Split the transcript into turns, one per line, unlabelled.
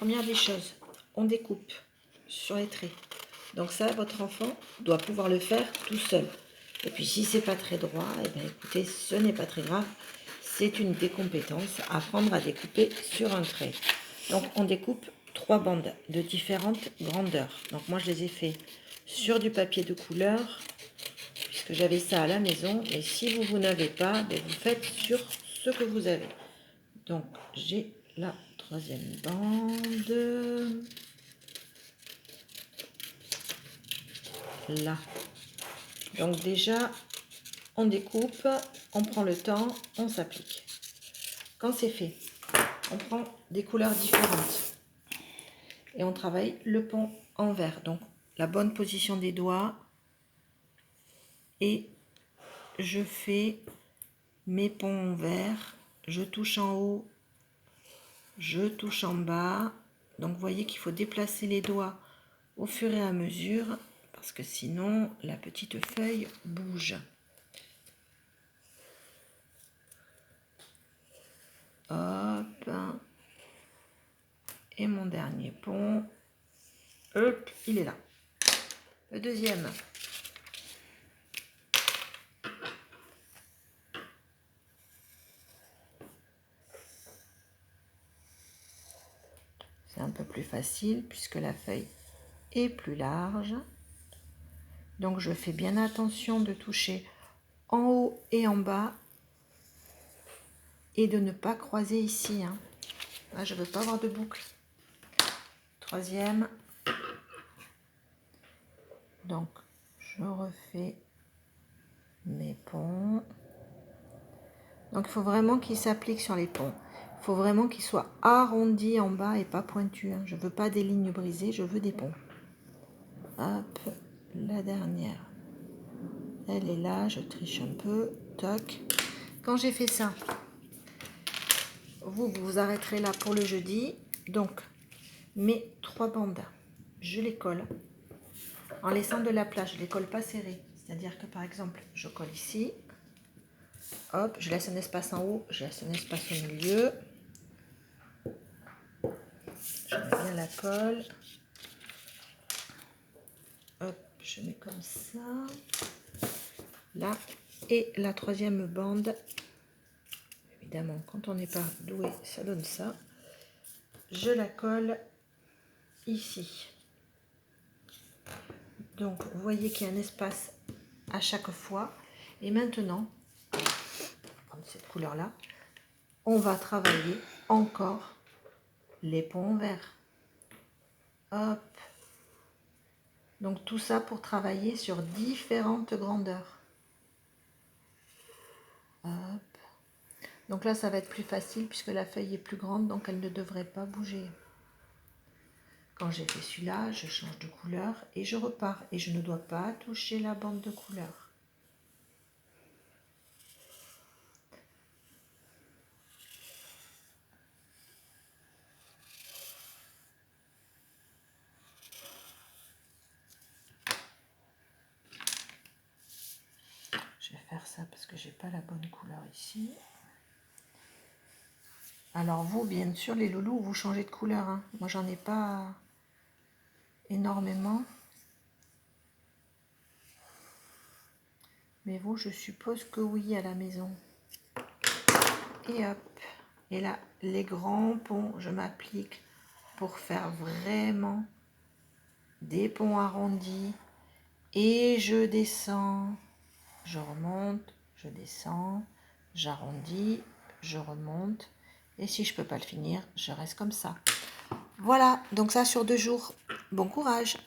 première des choses, on découpe sur les traits. Donc ça, votre enfant doit pouvoir le faire tout seul. Et puis si c'est pas très droit, eh bien écoutez, ce n'est pas très grave. C'est une des compétences, apprendre à découper sur un trait. Donc on découpe 3 bandes de différentes grandeurs. Donc moi je les ai fait sur du papier de couleur, puisque j'avais ça à la maison. Et si vous n'avez pas, ben vous faites sur ce que vous avez. Donc j'ai la 3e bande. Là. Donc déjà, on découpe, on prend le temps, on s'applique. Quand c'est fait, on prend des couleurs différentes et on travaille le pont en vert. Donc la bonne position des doigts et je fais mes ponts en vert. Je touche en haut, je touche en bas. Donc vous voyez qu'il faut déplacer les doigts au fur et à mesure parce que sinon la petite feuille bouge. Hop. Et mon dernier pont. Hop, il est là. Le deuxième. C'est un peu plus facile puisque la feuille est plus large. Donc je fais bien attention de toucher en haut et en bas et de ne pas croiser ici. Là, je ne veux pas avoir de boucle. Troisième. Donc je refais mes ponts. Donc il faut vraiment qu'il s'applique sur les ponts. Il faut vraiment qu'il soit arrondi en bas et pas pointu. Je ne veux pas des lignes brisées, je veux des ponts. Hop, la dernière. Elle est là, je triche un peu. Toc. Quand j'ai fait ça, vous vous arrêterez là pour le jeudi. Donc, mes 3 bandes, je les colle en laissant de la place. Je ne les colle pas serrées. C'est-à-dire que par exemple, je colle ici. Hop, je laisse un espace en haut, je laisse un espace au milieu. Je mets bien la colle. Hop, je mets comme ça. Là. Et la 3e bande. Évidemment, quand on n'est pas doué, ça donne ça. Je la colle ici. Donc, vous voyez qu'il y a un espace à chaque fois. Et maintenant, comme cette couleur-là, on va travailler encore les ponts verts. Hop. Donc, tout ça pour travailler sur différentes grandeurs. Hop. Donc là, ça va être plus facile puisque la feuille est plus grande, donc elle ne devrait pas bouger. Quand j'ai fait celui-là, je change de couleur et je repars. Et je ne dois pas toucher la bande de couleur. Je vais faire ça parce que j'ai pas la bonne couleur ici. Alors vous, bien sûr, les loulous, vous changez de couleur. Moi, j'en ai pas énormément. Mais vous, je suppose que oui, à la maison. Et hop. Et là, les grands ponts, je m'applique pour faire vraiment des ponts arrondis. Et je descends. Je remonte, je descends, j'arrondis, je remonte. Et si je ne peux pas le finir, je reste comme ça. Voilà, donc ça sur 2 jours. Bon courage!